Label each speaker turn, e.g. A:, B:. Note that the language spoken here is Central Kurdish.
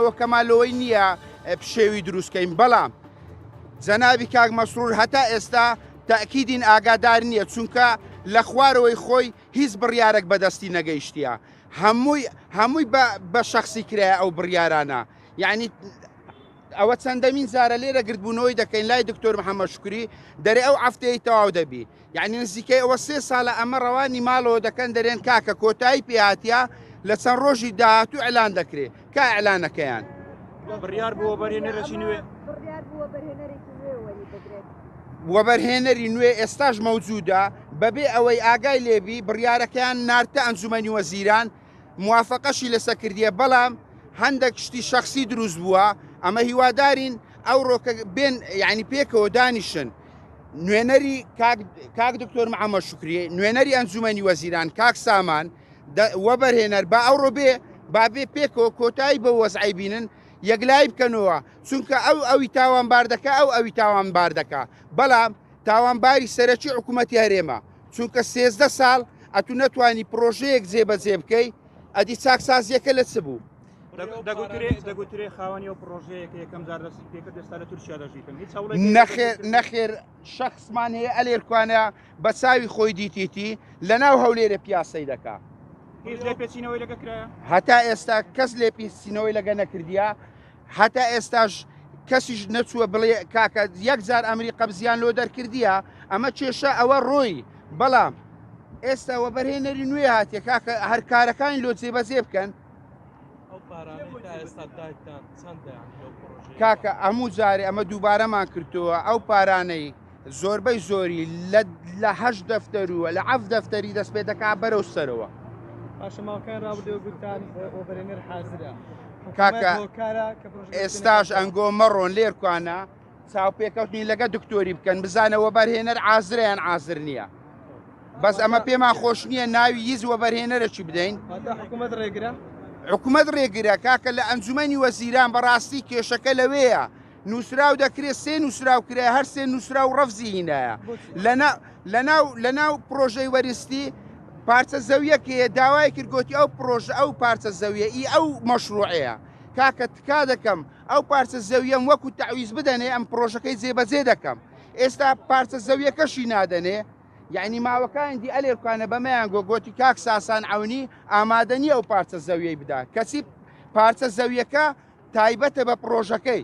A: ئەوە کەمالەوەی نییە پشێوی دروستکەین بەڵام جەنابی کاک مەسرور هەتا ئێستا تاکیدین ئاگادار نییە چونکە لە خوارەوەی خۆی هیچ بڕیارێک بەدەستی نەگەیشتیە هەمووی بە شخصی کرایە ئەو بڕیارانە یعنی ئەوە چەندەمین زارە لێرە گرتبوونەوەی دەکەین لای دکتۆر محەممەد شوکری دەرێ ئەو ئەفتەی تەواو دەبی یعنی نزیکەی ئەوە 3 ساڵە ئەمە ڕەوانی ماڵەوە دەکەن دەرێن کاکە کۆتایی پێهاتیە لە چەند ڕۆژی داهاتوو ئەلان دەکرێت کا ئەلانەکەیان
B: بڕیار بووە بەرهێنەرێکی نوێ
A: وەبەرهێنەری نوێ ئێستاش مەوجودە بەبێ ئەوەی ئاگای لێبی بڕیارەکەیان نارتە ئەنجومەنی وەزیران موافقەشی لەسەر کردیە بەڵام هەندێک شتی شخصی دروست بووە ئەمە هیوادارین ئەو ڕۆکە بێن یعنی پێکەوە دانیشن نوێنەری کاک دکتۆر محەممەد شوکری نوێنەری ئەنجومەنی وەزیران کاک سامان وەبەرهێنەر با ئەو ڕۆبێ بابێ پێکەوە کۆتایی بە وەزعی بینن یەکلای بکەنەوە چونکە ئەوی تاوانبار دەکە ئەوی تاوانبار دەکە بەڵام تاوانباری سەرەکی حکوومەتی هەرێمە چونکە 13 ساڵ ئەتو نەتوانی پرۆژەیەک جێبەجێ بکەی ئەدی چاکسازیەکە لە چ بوو
B: دەگوترێ خاوەنی ئەو پرۆژەیەکە یەکەم جار دەستی پێکرد ئێستا لە تورکیا دەژیتن
A: نەخێر شخصمان هەیە ئەلێرکوانە بە چاوی خۆی دیتیتی لە ناو هەولێرە پیاسەی دەکا
B: پێچینەوەی لەگە کرایە
A: هەتا ئێستا کەس لێ پێچینەوەی لەگە نەکردیا هەتا ئێستاش کەسیش نەچووە بڵێ کاکە یەک جار ئەمری قەبزیان لۆ دەرکردیە ئەمە کێشە ئەوە ڕۆی بەڵام ئێستا وەبەرهێنەری نوێ هاتیە کاکە هەر کارەکانی لۆ جێبەجێ بکەن کاکە هەموو جارێ ئەمە دووبارەمان کردووە ئەو پارانەی زۆربەی زۆری لە 8 دەفتەروە لە 7 دەفتەری دەست پێ دەکا بەرەو سەرەوە
C: پاشەماوەکان ڕابردەوە گوتان ئۆبەرهێنەر حازرە
A: کاکە ئێستاش ئەنگۆ مەڕۆن لێرکوانە چاوپێکەوتنی لەگە دکتۆری بکەن بزانەوە بەرهێنەر ئازرەیان ئازر نییە بەس ئەمە پێمان خۆش نییە ناوی هیچ وەبەرهێنەرێکی بدەین
C: حکوومەت ڕێگرە
A: حکوومەت ڕێگرە کاکە لە ئەنجومەنی وەزیران بەڕاستی کێشەکە لەوەیە نووسراو دەکرێت 3 نووسراو کرێ هەر 3 نووسراو ڕەفزی هینایە لە ناو پرۆژەی وەرستی پارچە زەویەکەیە داوای کردگۆتی ئەو پرۆژە ئەو پارچە زەویە ئی ئەو مەشروعەیە کاکە تکا دەکەم ئەو پارچە زەویەم وەکو تەعویز بدەنێ ئەم پرۆژەکەی جێبەجێ دەکەم ئێستا پارچە زەویەکەشی نادەنێ یعنی ماوەکانی ئەلێرکانە بەمەیان گۆگۆتی کاک ساسان عونی ئامادەنی ئەو پارچە زەویەی بدا کەچی پارچە زەویەکە تایبەتە بە پرۆژەکەی